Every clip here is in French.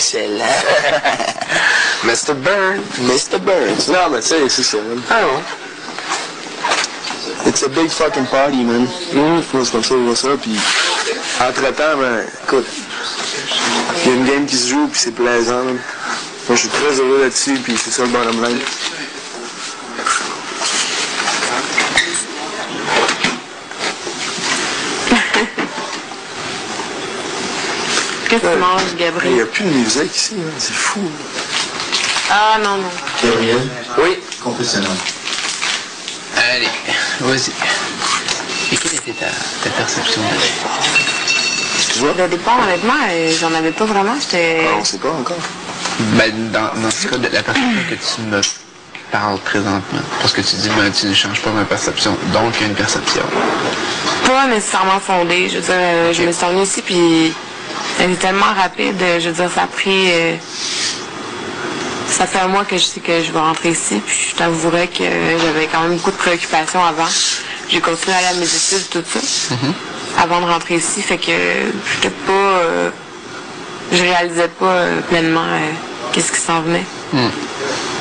Excellent. Mr. Burns. Mr. Burns. Non, mais tu sais, c'est ça, man. Ah ouais. It's a big fucking party, man. Moi, c'est comme ça, je vois ça, puis entre-temps, ben, écoute, il y a une game qui se joue, puis c'est plaisant, man. Moi, je suis très heureux là-dessus, puis c'est ça le bottom line. Qu'est-ce que tu manges, Gabriel? Il n'y a plus de musique ici, hein. C'est fou. Ah, non, non. Gabriel, Oui. confessionnal. Allez, vas-y. Et quelle était ta perception de Excuse-moi? Au départ, honnêtement, j'en avais pas vraiment. J'étais... Ah, on sait pas encore. Ben, dans ce cas, de la perception que tu me parles présentement, parce que tu dis, ben, tu ne changes pas ma perception, donc il y a une perception. Pas nécessairement fondée. Je veux dire, je me suis revenue ici, puis elle est tellement rapide. Je veux dire, ça a pris... ça fait un mois que je sais que je vais rentrer ici, puis je t'avouerais que j'avais quand même beaucoup de préoccupations avant. J'ai continué à aller à mes études, tout ça, avant de rentrer ici, fait que j'étais pas... je réalisais pas pleinement qu'est-ce qui s'en venait.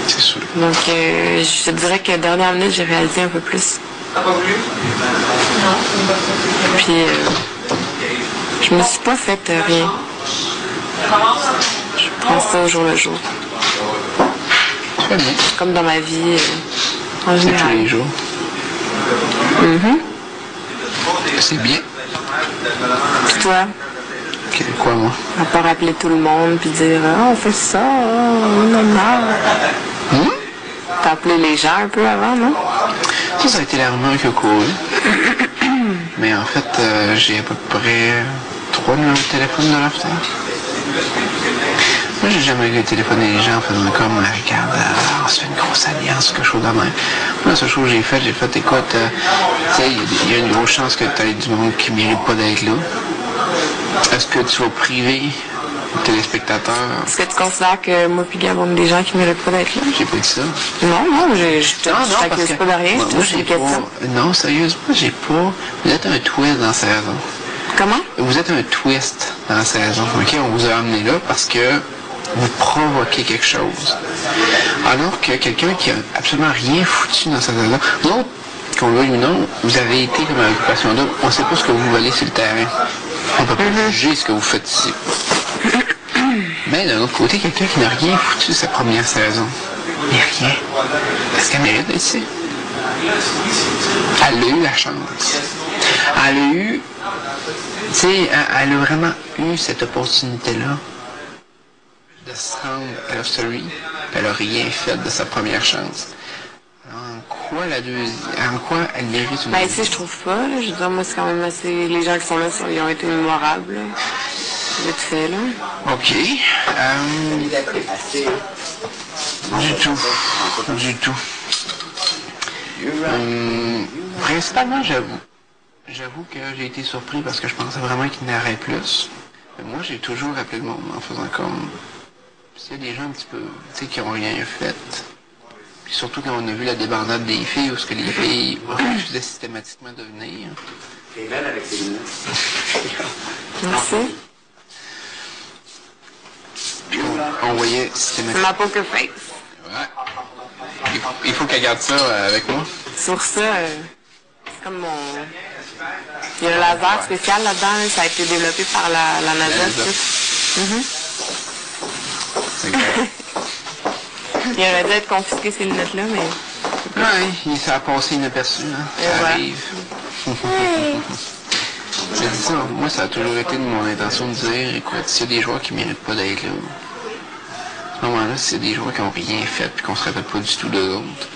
C'est sûr. Donc, je te dirais que dernière minute, j'ai réalisé un peu plus. Puis, je me suis pas fait rien. Je prends ça au jour le jour. Très bien. Comme dans ma vie, en C'est tous général. les jours. C'est bien. Puis toi, Quoi, moi? à pas rappeler tout le monde, puis dire « Ah, on fait ça, non, non. » T'as appelé les gens un peu avant, non? Ça a été la rumeur qui a couru. Mais en fait, j'ai à peu près 3 numéros de téléphone de l'after. Moi, j'ai jamais téléphoné les gens en faisant comme, regarde, on se fait une grosse alliance, quelque chose de même. Moi, la seule chose que j'ai fait, écoute, tu sais, il y a une grosse chance que tu aies du monde qui ne mérite pas d'être là. Est-ce que tu vas priver les téléspectateurs? Est-ce que tu considères que moi puis Gab, on est des gens qui ne méritent pas d'être là? J'ai pas dit ça. Non, non, je t'accuse pas de rien, je te moi, pose une question. non, sérieusement, j'ai pas... Vous êtes un twist dans la saison. Comment? Vous êtes un twist dans la saison. OK, on vous a amené là parce que vous provoquez quelque chose. Alors que quelqu'un qui a absolument rien foutu dans cette saison-là, nous autres, qu'on le veuille ou non, vous avez été comme une occupation double. On ne sait pas ce que vous valez sur le terrain. On ne peut pas juger ce que vous faites ici. Mais d'un autre côté, quelqu'un qui n'a rien foutu sa première saison. Mais rien. Est-ce qu'elle mérite d'être ici? Elle a eu la chance. Elle a eu... Tu sais, elle a vraiment eu cette opportunité-là de se rendre à la story. Elle n'a rien fait de sa première chance. En quoi elle mérite une... Ben, ici, je trouve pas, là. Je veux dire, moi, c'est quand même assez... Les gens qui sont là, ils ont été mémorables, là. Vite fait, là. OK. Du tout. Du tout. Principalement, j'avoue que j'ai été surpris parce que je pensais vraiment qu'il n'y en aurait plus. Mais moi, j'ai toujours rappelé le monde en faisant comme... S'il y a des gens un petit peu, tu sais, qui n'ont rien fait... Puis surtout quand on a vu la débandade des filles, où ce que les filles refusaient systématiquement de venir. T'es belle avec tes lunettes. Merci. Puis on voyait C'est systématiquement... ma poker face. Ouais. Il faut qu'elle garde ça avec moi. Sur ça, c'est comme mon... Il y a un laser spécial là-dedans, là. Ça a été développé par la NASA. C'est clair. Il aurait dû être confisqué ces lunettes-là, mais... Oui, ça a passé inaperçu, hein. Et Ça voilà. arrive. J'ai dit ça, moi ça a toujours été de mon intention de dire, écoute, s'il y a des joueurs qui ne méritent pas d'être là, à ce moment-là, s'il y a des joueurs qui n'ont rien fait et qu'on ne se rappelle pas du tout d'eux autres,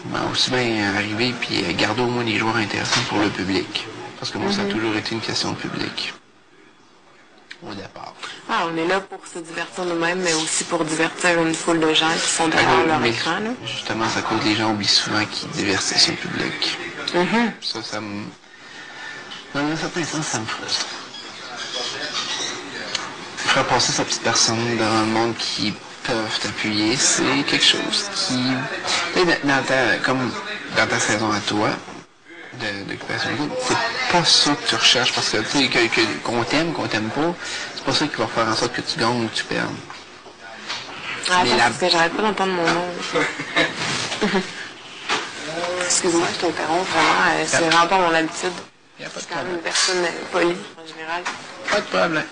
ben aussi bien arriver et garder au moins des joueurs intéressants pour le public. Parce que moi, ça a toujours été une question de public. Au départ. Ah, on est là pour se divertir nous-mêmes, mais aussi pour divertir une foule de gens qui sont derrière leur Mais écran, là. justement, c'est à cause que les gens oublient souvent qu'ils divertissent le public. Ça me... Dans un certain sens, ça me frustre. Faire passer sa petite personne dans un monde qui peuvent t'appuyer, c'est quelque chose qui... Comme dans ta saison à toi, d'occupation double, c'est pas ça que tu recherches, parce que tu sais, qu'on t'aime pas, c'est pas ça qui va faire en sorte que tu gagnes ou que tu perds. Ah, attends, parce que j'arrête pas d'entendre mon nom. Excuse-moi, je t'interromps vraiment. C'est vraiment pas mon habitude. Il n'y a pas de Je suis quand même problème. une personne polie en général. Pas de problème.